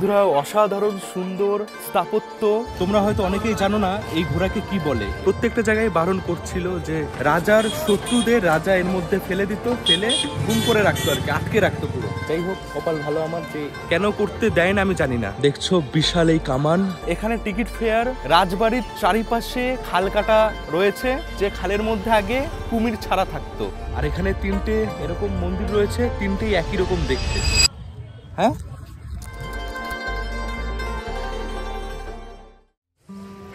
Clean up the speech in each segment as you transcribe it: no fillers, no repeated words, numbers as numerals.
বন্ধুরা অসাধারণ সুন্দর স্থাপত্য। তোমরা হয়তো অনেকেই জানো না এই ঘোড়াকে কি বলে। প্রত্যেকটা জায়গায় বারণ করছিল যে রাজার শত্রুদের রাজা এর মধ্যে ফেলে দিত, ফেলে গুম করে রাখতো আর কি, আটকে রাখতো পুরো। যাই হোক, কপাল ভালো আমার যে কেন করতে দেয় না আমি জানি না। দেখছো বিশাল এই কামান। এখানে টিকিট ফেয়ার। রাজবাড়ির চারিপাশে খাল কাটা রয়েছে, যে খালের মধ্যে আগে কুমির ছাড়া থাকতো। আর এখানে তিনটে এরকম মন্দির রয়েছে, তিনটেই একই রকম দেখতে। হ্যাঁ,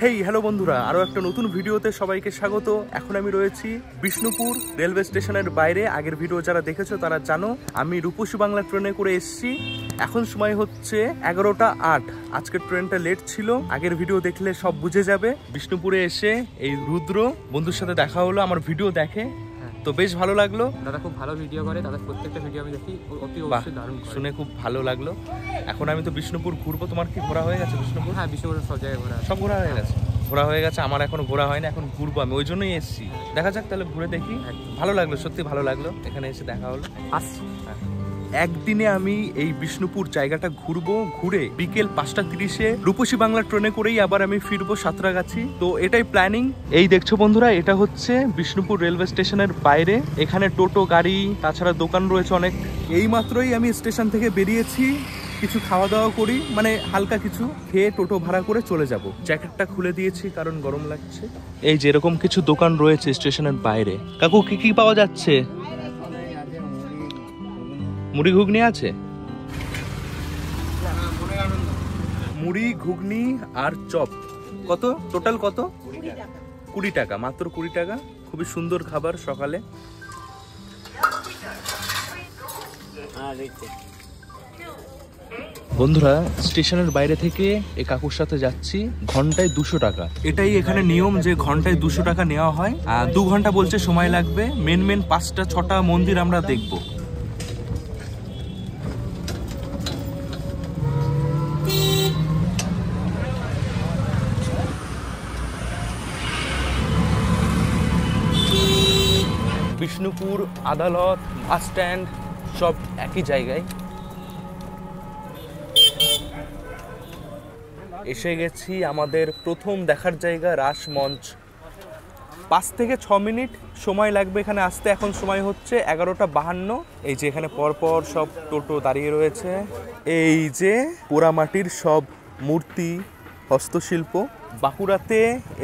হেই হ্যালো বন্ধুরা, আরো একটা নতুন ভিডিওতে সবাইকে স্বাগত। এখন আমি রয়েছি বিষ্ণুপুর রেলওয়ে স্টেশনের বাইরে। আগের ভিডিও যারা দেখেছো তারা জানো আমি রূপসী বাংলা ট্রেনে করে এসেছি। এখন সময় হচ্ছে 11:08। আজকের ট্রেনটা লেট ছিল, আগের ভিডিও দেখলে সব বুঝে যাবে। বিষ্ণুপুরে এসে এই রুদ্র বন্ধুর সাথে দেখা হলো, আমার ভিডিও দেখে তো বেশ ভালো লাগলো। দাদা খুব ভালো ভিডিও করে, দাদা প্রত্যেকটা ভিডিও আমি দেখি, অতি অবশ্যই দারুণ, শুনে খুব ভালো লাগলো। এখন আমি তো বিষ্ণুপুর ঘুরবো। তোমার কি ঘোরা হয়ে গেছে বিষ্ণুপুর? হ্যাঁ, বিষ্ণুপুরের সব জায়গায় ঘোরা, সব ঘোরা হয়ে গেছে। ঘোরা হয়ে গেছে, আমার এখনো ঘোরা হয়নি, এখন ঘুরবো আমি, ওই জন্যই এসেছি। দেখা যাক তাহলে, ঘুরে দেখি। ভালো লাগলো, সত্যি ভালো লাগলো, এখানে এসে দেখা হলো। আসছি একদিনে আমি এই বিষ্ণুপুর জায়গাটা ঘুরবো, ঘুরে বিকেল 5:30-এ রূপসী বাংলা ট্রেনে করেই আবার আমি ফিরবো সাঁতরাগাছি। তো এটাই প্ল্যানিং। এই দেখছো বন্ধুরা, এটা হচ্ছে বিষ্ণুপুর রেলওয়ে স্টেশনের বাইরে। এখানে টোটো গাড়ি, তাছাড়া দোকান রয়েছে অনেক। এই মাত্রই আমি স্টেশন থেকে বেরিয়েছি, কিছু খাওয়া দাওয়া করি, মানে হালকা কিছু খেয়ে টোটো ভাড়া করে চলে যাব। জ্যাকেটটা খুলে দিয়েছি কারণ গরম লাগছে। এই যে এরকম কিছু দোকান রয়েছে স্টেশনের বাইরে। কাকু কি কি পাওয়া যাচ্ছে? মুড়ি ঘুগনি আছে, মুড়ি ঘুগনি আর চপ। কত টোটাল? কত? 20 টাকা, মাত্র 20 টাকা। খুবই সুন্দর খাবার সকালে। বন্ধুরা স্টেশনের বাইরে থেকে এই কাকুর সাথে যাচ্ছি, ঘন্টায় 200 টাকা। এটাই এখানে নিয়ম যে ঘন্টায় 200 টাকা নেওয়া হয়। 2 ঘন্টা বলছে সময় লাগবে। মেন 5টা-6টা মন্দির আমরা দেখবো। বিষ্ণুপুর আদালত, বাস স্ট্যান্ড সব একই জায়গায়। এসে গেছি আমাদের প্রথম দেখার জায়গা, রাসমঞ্চ। 5 থেকে 6 মিনিট সময় লাগবে এখানে আসতে। এখন সময় হচ্ছে 11:52। এই যে এখানে পরপর সব টোটো দাঁড়িয়ে রয়েছে। এই যে পোড়ামাটির সব মূর্তি, হস্তশিল্প। বাঁকুড়াতে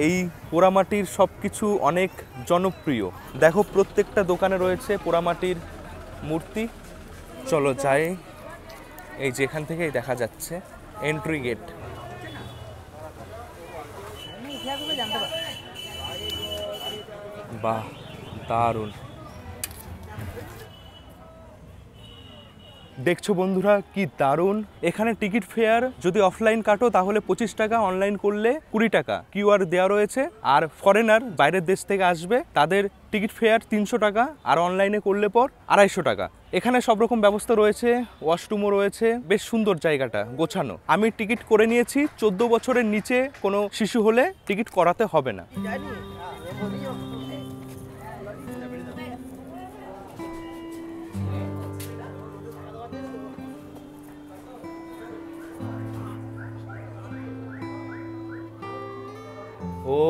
এই পোড়ামাটির সব কিছু অনেক জনপ্রিয়। দেখো প্রত্যেকটা দোকানে রয়েছে পোড়ামাটির মূর্তি। চলো যাই। এই যে এখান থেকেই দেখা যাচ্ছে এন্ট্রি গেট। বাহ, দারুণ। দেখছো বন্ধুরা কি দারুণ। এখানে টিকিট ফেয়ার যদি অফলাইন কাটো তাহলে 25 টাকা, অনলাইন করলে 20 টাকা। কিউআর দেওয়া রয়েছে। আর ফরেনার, বাইরের দেশ থেকে আসবে, তাদের টিকিট ফেয়ার 300 টাকা, আর অনলাইনে করলে পর 250 টাকা। এখানে সব রকম ব্যবস্থা রয়েছে, ওয়াশরুমও রয়েছে। বেশ সুন্দর জায়গাটা, গোছানো। আমি টিকিট করে নিয়েছি। 14 বছরের নিচে কোনো শিশু হলে টিকিট করাতে হবে না। ও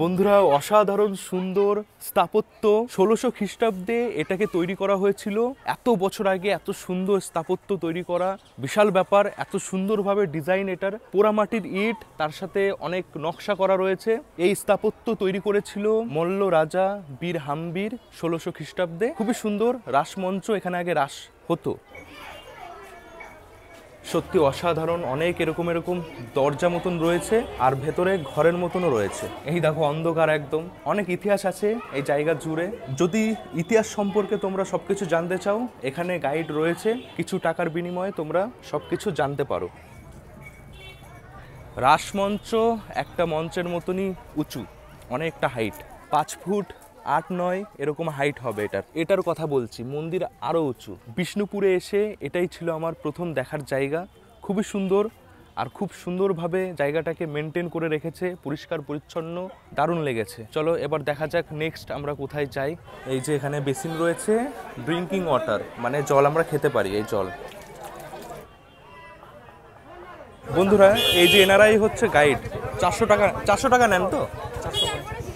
বন্ধুরা, অসাধারণ সুন্দর স্থাপত্য। 1600 খ্রিস্টাব্দে এটাকে তৈরি করা হয়েছিল। এত বছর আগে এত সুন্দর স্থাপত্য তৈরি করা বিশাল ব্যাপার। এত সুন্দরভাবে ডিজাইন এটার, পোড়ামাটির ইট, তার সাথে অনেক নকশা করা রয়েছে। এই স্থাপত্য তৈরি করেছিল মল্ল রাজা বীর হাম্বির 1600 খ্রিস্টাব্দে। খুবই সুন্দর। রাসমঞ্চ, এখানে আগে রাস হতো। সত্যি অসাধারণ। অনেক এরকম দরজা মতন রয়েছে, আর ভেতরে ঘরের মতনও রয়েছে। এই দেখো অন্ধকার একদম। অনেক ইতিহাস আছে এই জায়গা জুড়ে। যদি ইতিহাস সম্পর্কে তোমরা সবকিছু জানতে চাও, এখানে গাইড রয়েছে। কিছু টাকার বিনিময়ে তোমরা সবকিছু জানতে পারো। রাসমঞ্চ একটা মঞ্চের মতনই উঁচু, অনেকটা হাইট, 5 ফুট 8-9 এরকম হাইট হবে এটার কথা বলছি। মন্দির আরো উঁচু। বিষ্ণুপুরে এসে এটাই ছিল আমার প্রথম দেখার জায়গা। খুবই সুন্দর, আর খুব সুন্দরভাবে জায়গাটাকে মেনটেন করে রেখেছে, পরিষ্কার পরিচ্ছন্ন। দারুণ লেগেছে। চলো এবার দেখা যাক নেক্সট আমরা কোথায় যাই। এই যে এখানে বেসিন রয়েছে, ড্রিঙ্কিং ওয়াটার, মানে জল আমরা খেতে পারি। এই জল বন্ধুরা এই যে এনারাই হচ্ছে গাইড, 400 টাকা নেন তো,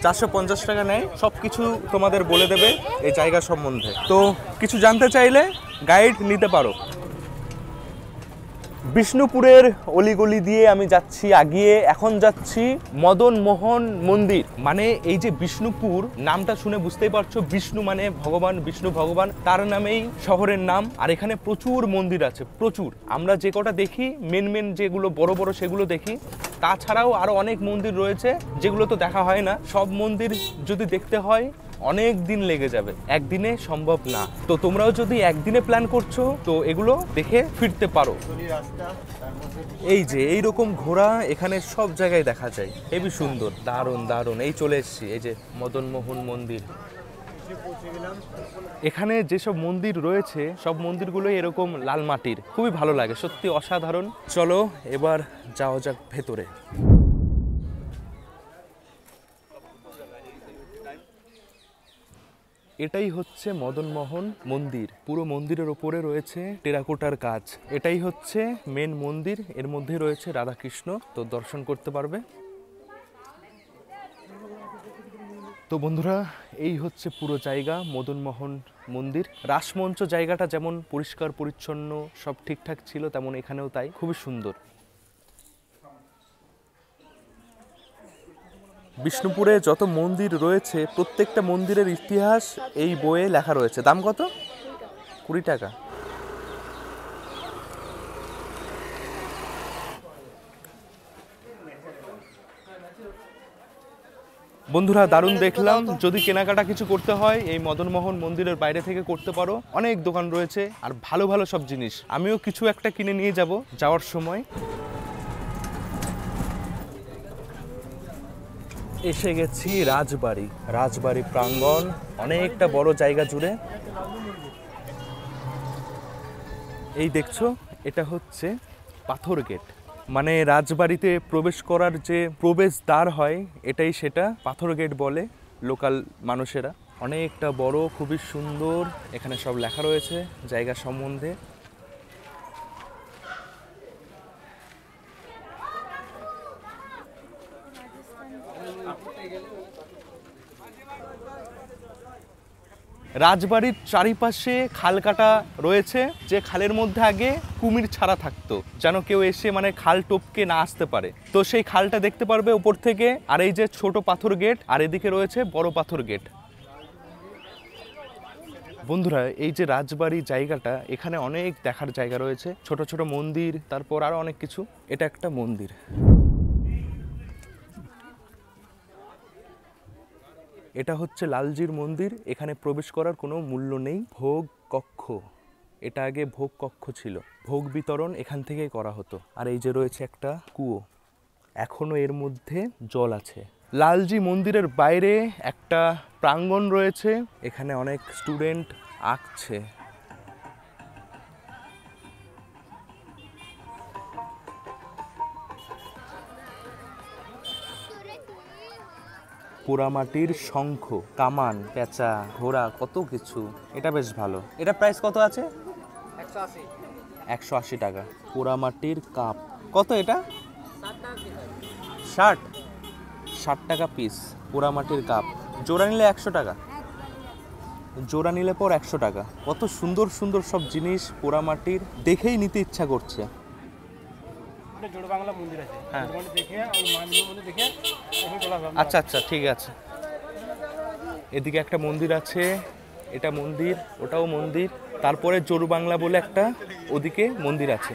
450 টাকা নেয়, সব কিছু তোমাদের বলে দেবে এই জায়গা সম্বন্ধে। তো কিছু জানতে চাইলে গাইড নিতে পারো। বিষ্ণুপুরের অলিগলি দিয়ে আমি যাচ্ছি আগিয়ে, এখন যাচ্ছি মদন মোহন মন্দির। মানে এই যে বিষ্ণুপুর নামটা শুনে বুঝতেই পারছো, বিষ্ণু মানে ভগবান, বিষ্ণু ভগবান, তার নামেই শহরের নাম। আর এখানে প্রচুর মন্দির আছে, প্রচুর। আমরা যে কটা দেখি মেন যেগুলো বড় বড় সেগুলো দেখি, তাছাড়াও আরো অনেক মন্দির রয়েছে যেগুলো তো দেখা হয় না। সব মন্দির যদি দেখতে হয় অনেক দিন লেগে যাবে, একদিনে সম্ভব না। তো তোমরাও যদি একদিনে প্ল্যান করছো তো এগুলো দেখে ফিরতে পারো। এই যে এইরকম ঘোড়া এখানে সব জায়গায় দেখা যায়, হেবি সুন্দর, দারুণ দারুণ। এই চলে এসেছি এই যে মদন মোহন মন্দির। এখানে যেসব মন্দির রয়েছে সব মন্দিরগুলো এরকম লাল মাটির, খুবই ভালো লাগে, সত্যি অসাধারণ। চলো এবার যাওয়া যাক ভেতরে। এটাই হচ্ছে মদন মোহন মন্দির। পুরো মন্দিরের ওপরে রয়েছে টেরাকোটার কাজ। এটাই হচ্ছে মেন মন্দির, এর মধ্যে রয়েছে রাধাকৃষ্ণ, তো দর্শন করতে পারবে। তো বন্ধুরা এই হচ্ছে পুরো জায়গা মদন মোহন মন্দির। রাসমঞ্চ জায়গাটা যেমন পরিষ্কার পরিচ্ছন্ন সব ঠিকঠাক ছিল, তেমন এখানেও তাই, খুবই সুন্দর। বিষ্ণুপুরে যত মন্দির রয়েছে প্রত্যেকটা মন্দিরের ইতিহাস এই বইয়ে লেখা রয়েছে। দাম কত? 20 টাকা। বন্ধুরা দারুণ দেখলাম। যদি কেনাকাটা কিছু করতে হয় এই মদন মোহন মন্দিরের বাইরে থেকে করতে পারো, অনেক দোকান রয়েছে আর ভালো ভালো সব জিনিস। আমিও কিছু একটা কিনে নিয়ে যাব যাওয়ার সময়। এসে গেছি রাজবাড়ি, রাজবাড়ি প্রাঙ্গণ, অনেকটা বড় জায়গা জুড়ে। এই দেখছো এটা হচ্ছে পাথর গেট, মানে রাজবাড়িতে প্রবেশ করার যে প্রবেশদ্বার হয় এটাই সেটা পাথর গেট বলে লোকাল মানুষেরা। অনেকটা বড়, খুবই সুন্দর, এখানে সব লেখা রয়েছে জায়গা সম্বন্ধে। রাজবাড়ির চারিপাশে খাল কাটা রয়েছে, যে খালের মধ্যে আগে কুমির ছাড়া থাকতো, যেন কেউ এসে মানে খাল টপকে না আসতে পারে। তো সেই খালটা দেখতে পারবে উপর থেকে। আর এই যে ছোট পাথর গেট, আর এদিকে রয়েছে বড় পাথর গেট। বন্ধুরা এই যে রাজবাড়ি জায়গাটা, এখানে অনেক দেখার জায়গা রয়েছে, ছোট ছোট মন্দির, তারপর আরো অনেক কিছু। এটা একটা মন্দির। এটা হচ্ছে লালজির মন্দির। এখানে প্রবেশ করার কোনো মূল্য নেই। ভোগ কক্ষ, এটা আগে ভোগ কক্ষ ছিল, ভোগ বিতরণ এখান থেকেই করা হতো। আর এই যে রয়েছে একটা কুয়ো, এখনো এর মধ্যে জল আছে। লালজি মন্দিরের বাইরে একটা প্রাঙ্গণ রয়েছে, এখানে অনেক স্টুডেন্ট আঁকছে। পোড়ামাটির শঙ্খ, কামান, পেঁচা, ঘোড়া, কত কিছু। এটা বেশ ভালো। এটা প্রাইস কত আছে? 180 টাকা। পোড়ামাটির কাপ কত? এটা 60 টাকা পিস। পোড়ামাটির কাপ জোড়া নিলে 100 টাকা, জোড়া নিলে পর 100 টাকা। কত সুন্দর সুন্দর সব জিনিস পোড়ামাটির, দেখেই নিতে ইচ্ছা করছে। আচ্ছা আচ্ছা ঠিক আছে। এদিকে একটা মন্দির আছে, এটা মন্দির, ওটাও মন্দির। তারপরে জোড় বাংলা বলে একটা ওদিকে মন্দির আছে।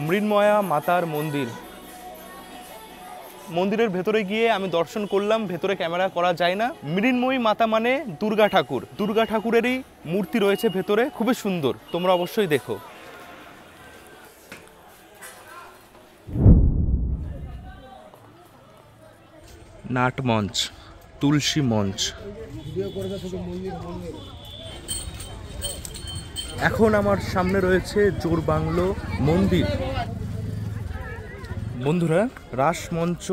মৃন্ময়া মাতার মন্দির। মন্দিরের ভেতরে গিয়ে আমি দর্শন করলাম, ভেতরে ক্যামেরা করা যায় না। মৃন্ময়ী মাতা মানে দুর্গা ঠাকুর, দুর্গা ঠাকুরেরই মূর্তি রয়েছে ভেতরে, খুবই সুন্দর, তোমরা অবশ্যই দেখো। নাট মঞ্চ, তুলসী মঞ্চ। এখন আমার সামনে রয়েছে জোড় বাংলো মন্দির। বন্ধুরা রাস মঞ্চ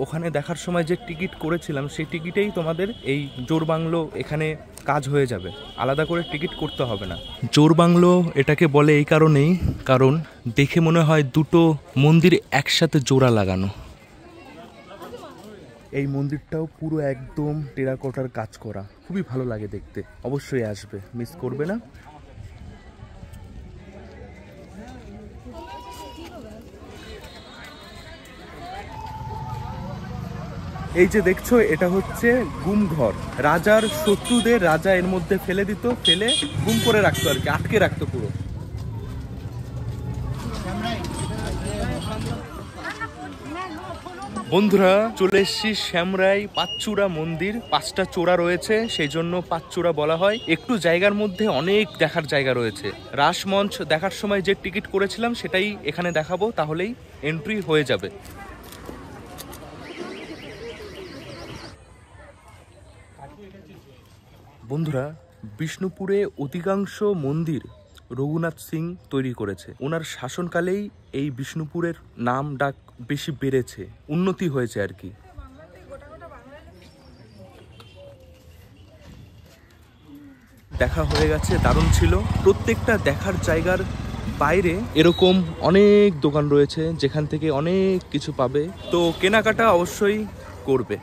ওখানে দেখার সময় যে টিকিট করেছিলাম সেই টিকিটেই তোমাদের এই জোড় বাংলো এখানে কাজ হয়ে যাবে, আলাদা করে টিকিট করতে হবে না। জোর বাংলো এটাকে বলে এই কারণেই, কারণ দেখে মনে হয় দুটো মন্দির একসাথে জোড়া লাগানো। এই মন্দিরটাও পুরো একদম টেরাকোটার কাজ করা, খুবই ভালো লাগে দেখতে। অবশ্যই আসবে, মিস করবে না। এই যে দেখছো, এটা হচ্ছে গুম ঘর। রাজার শত্রুদের রাজা এর মধ্যে ফেলে দিত, ফেলে গুম করে রাখতো আর কি, আটকে রাখতো পুরো। বন্ধুরা চলে এসেছি শ্যামরাই পাঁচচূড়া মন্দির। 5টা চূড়া রয়েছে, সেই জন্য পাঁচচূড়া বলা হয়। একটু জায়গার মধ্যে অনেক দেখার জায়গা রয়েছে। রাসমঞ্চ দেখার সময় যে টিকিট করেছিলাম সেটাই এখানে দেখাবো, তাহলেই এন্ট্রি হয়ে যাবে। বন্ধুরা, বিষ্ণুপুরে অধিকাংশ মন্দির রঘুনাথ সিং তৈরি করেছে। ওনার শাসনকালেই এই বিষ্ণুপুরের নাম ডাক বেশি বেড়েছে, উন্নতি হয়েছে আর কি। দেখা হয়ে গেছে, দারুণ ছিল। প্রত্যেকটা দেখার জায়গার বাইরে এরকম অনেক দোকান রয়েছে যেখান থেকে অনেক কিছু পাবে, তো কেনাকাটা অবশ্যই করবে।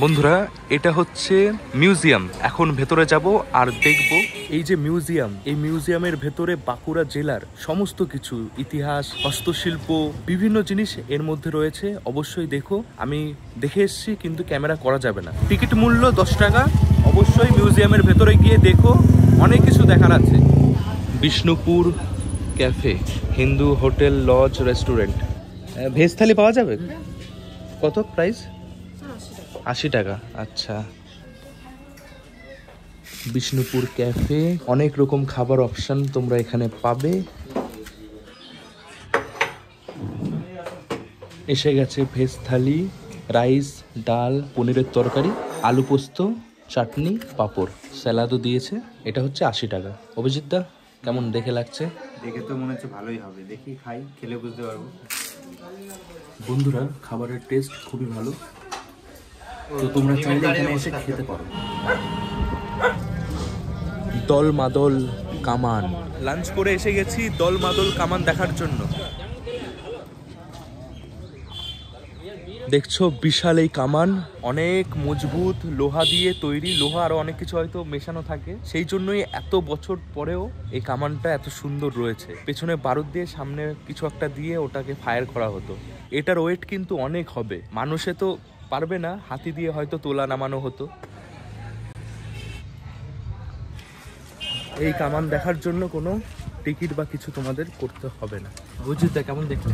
বন্ধুরা, এটা হচ্ছে মিউজিয়াম। এখন ভেতরে যাব আর দেখব এই যে মিউজিয়াম, এই মিউজিয়ামের ভেতরে বাঁকুড়া জেলার সমস্ত কিছু ইতিহাস, হস্তশিল্প, বিভিন্ন জিনিস এর মধ্যে রয়েছে। অবশ্যই দেখো, আমি দেখে এসেছি কিন্তু ক্যামেরা করা যাবে না। টিকিট মূল্য 10 টাকা। অবশ্যই মিউজিয়ামের ভেতরে গিয়ে দেখো, অনেক কিছু দেখার আছে। Bishnupur cafe, Hindu hotel, lodge, restaurant. Veg thali পাওয়া যাবে? কত প্রাইস? 80 টাকা। আচ্ছা, বিষ্ণুপুর ক্যাফে, অনেক রকম খাবার অপশন তোমরা এখানে পাবে। এসে গেছে ভেজ থালি, রাইস, ডাল, পনিরের তরকারি, আলু পোস্ত, চাটনি, পাঁপড়, স্যালাদও দিয়েছে। এটা হচ্ছে 80 টাকা। অভিজিৎ দা, কেমন দেখে লাগছে? দেখে তো মনে হচ্ছে ভালোই হবে, দেখি খাই, খেলে বুঝতে পারবো। বন্ধুরা, খাবারের টেস্ট খুবই ভালো, তো তোমরা চাইলে এখানে এসে খেতে পারো। দল মাদল কামান, লাঞ্চ করে এসে গেছি দল মাদল কামান দেখার জন্য। দেখছো বিশাল এই কামান, অনেক মজবুত, লোহা দিয়ে তৈরি। লোহা আরো অনেক কিছু হয়তো মেশানো থাকে, সেই জন্যই এত বছর পরেও এই কামানটা এত সুন্দর রয়েছে। পেছনে বারুদ দিয়ে, সামনে কিছু একটা দিয়ে ওটাকে ফায়ার করা হতো। এটার ওয়েট কিন্তু অনেক হবে, মানুষে তো পারবে না, হাতি দিয়ে হয়তো তোলা নামানো হতো। এই কামান দেখার জন্য কোনো টিকিট বা কিছু তোমাদের করতে হবে না। বুঝিস কেমন দেখলে?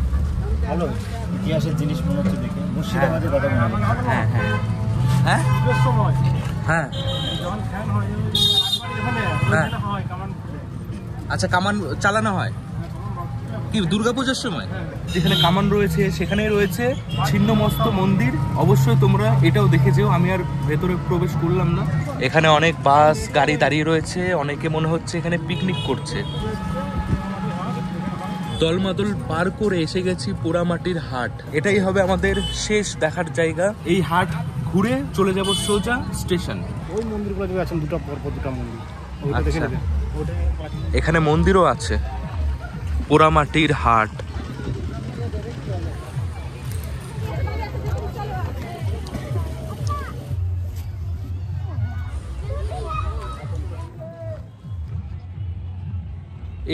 ভালো ইতিহাসের জিনিস মনে হচ্ছে দেখে, মুর্শিদাবাদের কথা মনে হয়। হ্যাঁ হ্যাঁ হ্যাঁ হ্যাঁ হ্যাঁ। আচ্ছা, কামান চালানো হয় কি দুর্গাপূজার সময়? যেখানে কামান রয়েছে সেখানেই রয়েছে ছিন্নমস্ত মন্দির। অবশ্যই তোমরা এটাও দেখে যেও, আমি আর ভেতরে প্রবেশ করলাম না। এখানে অনেক বাস গাড়ি দাঁড়িয়ে রয়েছে, অনেকে মনে হচ্ছে এখানে পিকনিক করছে। দলমাদল পার করে এসে গেছি পোড়ামাটির হাট। এটাই হবে আমাদের শেষ দেখার জায়গা। এই হাট ঘুরে চলে যাব সোজা স্টেশন। ওই মন্দিরগুলো যে আছেন, দুটো পরপর দুটো মন্দির, ওইটা দেখে নেবেন। এখানে মন্দিরও আছে। পোড়ামাটির হাট।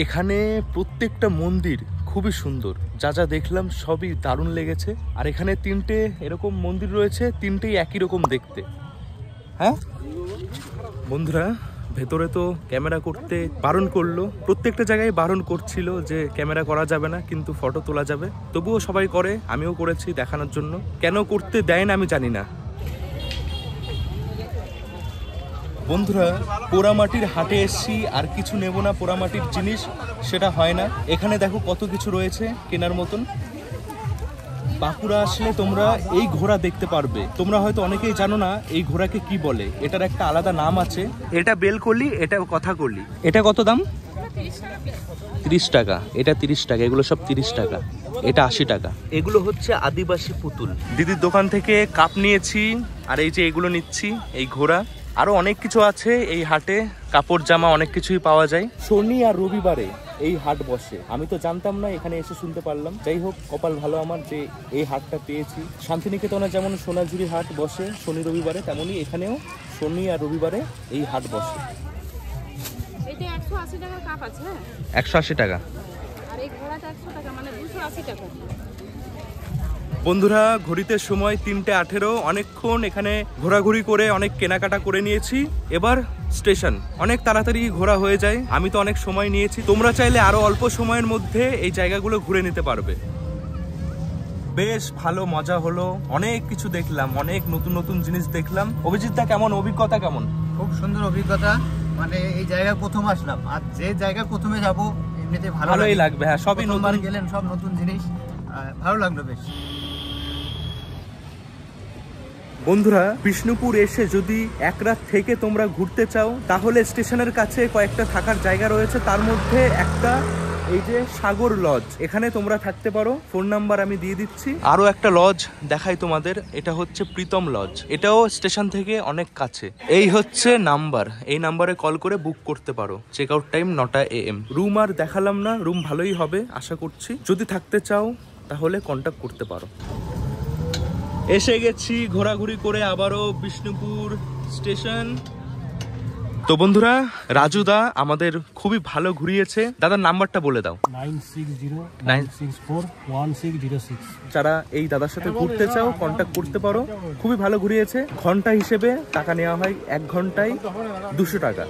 এখানে প্রত্যেকটা মন্দির খুবই সুন্দর, যা যা দেখলাম সবই দারুণ লেগেছে। আর এখানে 3টে এরকম মন্দির রয়েছে, 3টেই একই রকম দেখতে। হ্যাঁ বন্ধুরা, ভেতরে তো ক্যামেরা করতে বারণ করলো, প্রত্যেকটা জায়গায় বারণ করছিল যে ক্যামেরা করা যাবে না, কিন্তু ফটো তোলা যাবে। তবুও সবাই করে, আমিও করেছি দেখানোর জন্য। কেন করতে দেয় না আমি জানি না। বন্ধুরা, পোড়ামাটির হাটে এসছি, আর কিছু নেব না পোড়ামাটির জিনিস, সেটা হয় না। এখানে দেখো কত কিছু রয়েছে কেনার মতন। বাঁকুড়া আসলে তোমরা এই ঘোড়া দেখতে পারবে। তোমরা হয়তো অনেকেই জানো না এই ঘোড়াকে কি বলে, এটার একটা আলাদা নাম আছে। এটা বেলকলি, এটা কথা কলি। এটা কত দাম? 30 টাকা। এটা 30 টাকা, এগুলো সব 30 টাকা। এটা 80 টাকা। এগুলো হচ্ছে আদিবাসী পুতুল। দিদির দোকান থেকে কাপ নিয়েছি, আর এই যে এগুলো নিচ্ছি, এই ঘোড়া আরো অনেক কিছু আছে এই হাটে, কাপড় জামা অনেক কিছুই পাওয়া যায়। শনি আর রবিবারে এই হাট বসে, আমি তো জানতাম না, এখানে এসে শুনতে পারলাম। যাই হোক, কপাল ভালো আমার যে এই হাটটা পেয়েছি। শান্তিনিকেতনে যেমন সোনাঝুরি হাট বসে শনি রবিবারে, তেমনই এখানেও শনি আর রবিবারে এই হাট বসে। এটা 180 টাকার কাপ আছে, হ্যাঁ 180 টাকা। আর এই ঘোড়াটা 100 টাকা, মানে 280 টাকা। বন্ধুরা, ঘড়িতে সময় 3:18। অনেকক্ষণ এখানে ঘোরাঘুরি করে অনেক কেনাকাটা করে নিয়েছি। এবার স্টেশন। অনেক তাড়াতাড়ি ঘোরা হয়ে যায়, আমি তো অনেক সময় নিয়েছি। তোমরা চাইলে আরো অল্প সময়ের মধ্যে এই জায়গাগুলো ঘুরে নিতে পারবে। বেশ ভালো মজা হলো, অনেক কিছু দেখলাম, অনেক নতুন নতুন জিনিস দেখলাম। অভিজিৎ দা, কেমন অভিজ্ঞতা? কেমন? খুব সুন্দর অভিজ্ঞতা, মানে এই জায়গায় প্রথম আসলাম, আর যে জায়গায় প্রথমে যাব এমনিতে ভালোই লাগবে। হ্যাঁ, সবই নতুন, গেলেন সব নতুন জিনিস, ভালো লাগলো বেশ। বন্ধুরা, বিষ্ণুপুর এসে যদি এক রাত থেকে তোমরা ঘুরতে চাও, তাহলে স্টেশনের কাছে কয়েকটা থাকার জায়গা রয়েছে। তার মধ্যে একটা এই যে সাগর লজ, এখানে তোমরা থাকতে পারো। ফোন নাম্বার আমি দিয়ে দিচ্ছি। আরো একটা লজ দেখাই তোমাদের, এটা হচ্ছে প্রীতম লজ, এটাও স্টেশন থেকে অনেক কাছে। এই হচ্ছে নাম্বার, এই নাম্বারে কল করে বুক করতে পারো। চেক আউট টাইম 9টা AM। রুম আর দেখালাম না, রুম ভালোই হবে আশা করছি। যদি থাকতে চাও তাহলে কন্ট্যাক্ট করতে পারো। এসে গেছি ঘোরাঘুরি করে আবারও বিষ্ণুপুর স্টেশন। তো বন্ধুরা, রাজুদা আমাদের খুবই ভালো ঘুরিয়েছে। দাদার নাম্বারটা বলে দাও। 9609641606। যারা এই দাদার সাথে ঘুরতে চাও কন্ট্যাক্ট করতে পারো। খুবই ভালো ঘুরিয়েছে। ঘন্টা হিসেবে টাকা নেওয়া হয়, 1 ঘন্টায় 200 টাকা।